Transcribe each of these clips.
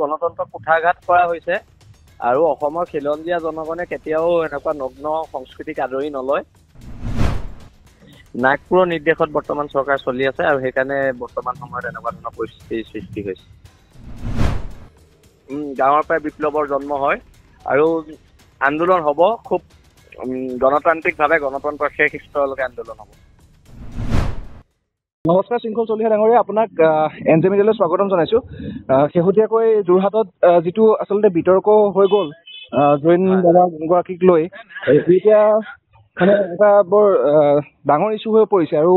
গণতন্ত্ৰ কুঠাৰঘাত কৰা হৈছে আৰু অসমৰ খিলঞ্জীয়া জনগণে কেতিয়াও এনেকুৱা নগ্ন সংস্কৃতিক আদৰি নলয়। নাগপুৰৰ নিৰ্দেশত বৰ্তমান চৰকাৰ চলি আছে আৰু সেইকাৰণে বৰ্তমান সময়ত এনেকুৱা ধৰণৰ পৰিস্থিতিৰ সৃষ্টি হৈছে। গাঁৱৰ পৰাই বিপ্লৱৰ জন্ম হয় আৰু আন্দোলন হ'ব খুব গণতান্ত্ৰিকভাৱে গণতন্ত্ৰৰ শেষ স্তৰলৈকে আন্দোলন হ'ব। নমস্কাৰ শৃংখল চলিহা ডাঙৰীয়া, আপোনাক NJ মিডিয়ালৈ স্বাগতম জনাইছোঁ। শেহতীয়াকৈ যোৰহাটত যিটো আচলতে বিতৰ্ক হৈ গ'ল জৈন বাবাগৰাকীক লৈ, এতিয়া মানে এটা বৰ ডাঙৰ ইছ্যু হৈ পৰিছে আৰু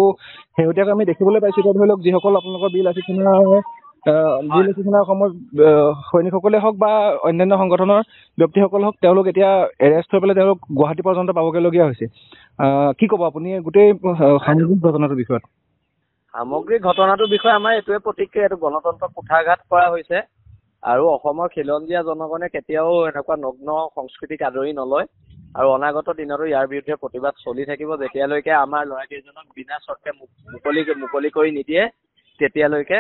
শেহতীয়াকৈ আমি দেখিবলৈ পাইছোঁ এতিয়া ধৰি লওক যিসকল আপোনালোকৰ বীৰ লাচিত সেনাৰ অসমৰ সৈনিকসকলে হওক বা অন্যান্য সংগঠনৰ ব্যক্তিসকল হওক, তেওঁলোক এতিয়া এৰেষ্ট হৈ পেলাই তেওঁলোক গুৱাহাটী পৰ্যন্ত পাবগৈলগীয়া হৈছে। কি ক'ব আপুনি গোটেই সামগ্ৰিক ঘটনাটোৰ বিষয়ত? সামগ্ৰিক ঘটনাটোৰ বিষয়ে আমাৰ এইটোৱে প্ৰতিক্ৰিয়া, এইটো গণতন্ত্ৰ কুঠাৰঘাত কৰা হৈছে আৰু অসমৰ খিলঞ্জীয়া জনগণে কেতিয়াও এনেকুৱা নগ্ন সংস্কৃতিক আদৰি নলয় আৰু অনাগত দিনতো ইয়াৰ বিৰুদ্ধে প্ৰতিবাদ চলি থাকিব। যেতিয়ালৈকে আমাৰ ল'ৰাকেইজনক বিনা চৰ্তে মুকলি কৰি নিদিয়ে তেতিয়ালৈকে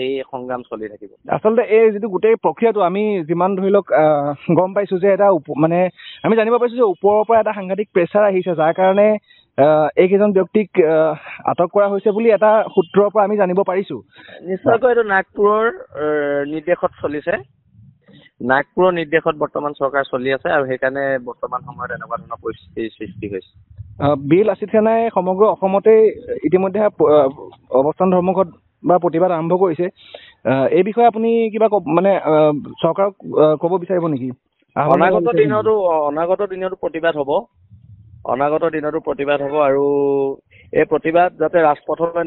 এই সংগ্ৰাম চলি থাকিব। আচলতে এই যিটো গোটেই প্ৰক্ৰিয়াটো আমি যিমান ধৰি লওক গম পাইছোঁ যে এটা মানে আমি জানিব পাৰিছোঁ যে ওপৰৰ পৰা এটা সাংঘাতিক প্ৰেছাৰ আহিছে, যাৰ কাৰণে এইকেইজন ব্যক্তিক আটক কৰা হৈছে বুলি এটা সূত্ৰৰ পৰা আমি জানিব পাৰিছোঁ। নিশ্চয়কৈ এইটো নাগপুৰৰ নিৰ্দেশত চলিছে। নাগপুৰৰ নিৰ্দেশত বৰ্তমান চৰকাৰ চলি আছে আৰু সেইকাৰণে বৰ্তমান সময়ত এনেকুৱা ধৰণৰ পৰিস্থিতিৰ সৃষ্টি হৈছে। বীৰ লাচিত সেনাই সমগ্ৰ অসমতেই ইতিমধ্যে অৱস্থান ধৰ্মঘট বা প্ৰতিবাদ আৰম্ভ কৰিছে। এই বিষয়ে আপুনি কিবা মানে চৰকাৰক ক'ব বিচাৰিব নেকি? অনাগত দিনতো প্ৰতিবাদ হ'ব। অনাগত দিনতো প্ৰতিবাদ হ'ব আৰু এই প্ৰতিবাদ যাতে ৰাজপথলৈ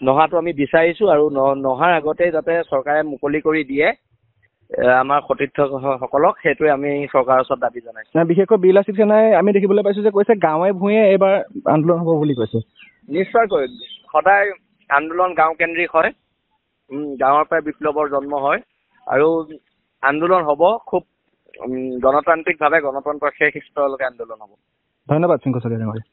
নহাটো আমি বিচাৰিছোঁ আৰু নহাৰ আগতেই যাতে চৰকাৰে মুকলি কৰি দিয়ে আমাৰ সতীৰ্থসকলক, সেইটোৱে আমি চৰকাৰৰ ওচৰত দাবী জনাইছোঁ। বিশেষকৈ বীৰ লাচিত সেনাই আমি দেখিবলৈ পাইছোঁ যে কৈছে গাঁৱে ভূঞে এইবাৰ আন্দোলন হ'ব বুলি কৈছে। নিশ্চয়কৈ সদায় আন্দোলন গাঁও কেন্দ্ৰিক হয়, গাঁৱৰ পৰাই বিপ্লৱৰ জন্ম হয় আৰু আন্দোলন হ'ব খুব গণতান্ত্ৰিকভাৱে গণতন্ত্ৰৰ শেষ স্তৰলৈকে আন্দোলন হ'ব। ধন্যবাদ শৃংখল চলিহা ডাঙৰীয়া।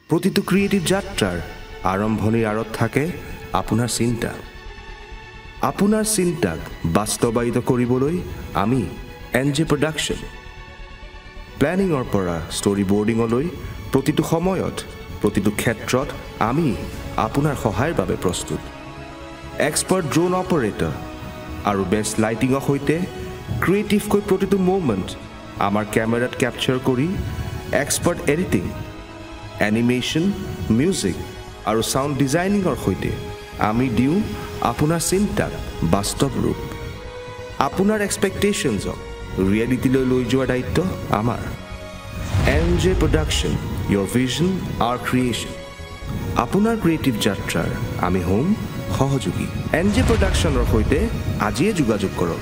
প্ৰতিটো ক্ৰিয়েটিভ যাত্ৰাৰ আৰম্ভণিৰ আঁৰত থাকে আপোনাৰ চিন্তা। আপোনাৰ চিন্তাক বাস্তৱায়িত কৰিবলৈ আমি NJ প্ৰডাকশ্যন। প্লেনিঙৰ পৰা ষ্টৰি বৰ্ডিঙলৈ প্ৰতিটো সময়ত প্ৰতিটো ক্ষেত্ৰত আমি আপোনাৰ সহায়ৰ বাবে প্ৰস্তুত। এক্সপাৰ্ট ড্ৰোন অপাৰেটৰ আৰু বেষ্ট লাইটিঙৰ সৈতে ক্ৰিয়েটিভকৈ প্ৰতিটো মুভমেণ্ট আমাৰ কেমেৰাত কেপচাৰ কৰি এক্সপাৰ্ট এডিটিং, এনিমেশ্যন, মিউজিক আৰু ছাউণ্ড ডিজাইনিঙৰ সৈতে আমি দিওঁ আপোনাৰ চিন্তাক বাস্তৱ ৰূপ। আপোনাৰ এক্সপেক্টেশ্যনছক ৰিয়েলিটিলৈ লৈ যোৱাৰ দায়িত্ব আমাৰ। NJ প্ৰডাকশ্যন, ইয়ৰ ভিজন আৱাৰ ক্ৰিয়েশ্যন। আপোনাৰ ক্ৰিয়েটিভ যাত্ৰাৰ আমি হ'ম সহযোগী। NJ প্ৰডাকশ্যনৰ সৈতে আজিয়ে যোগাযোগ কৰক।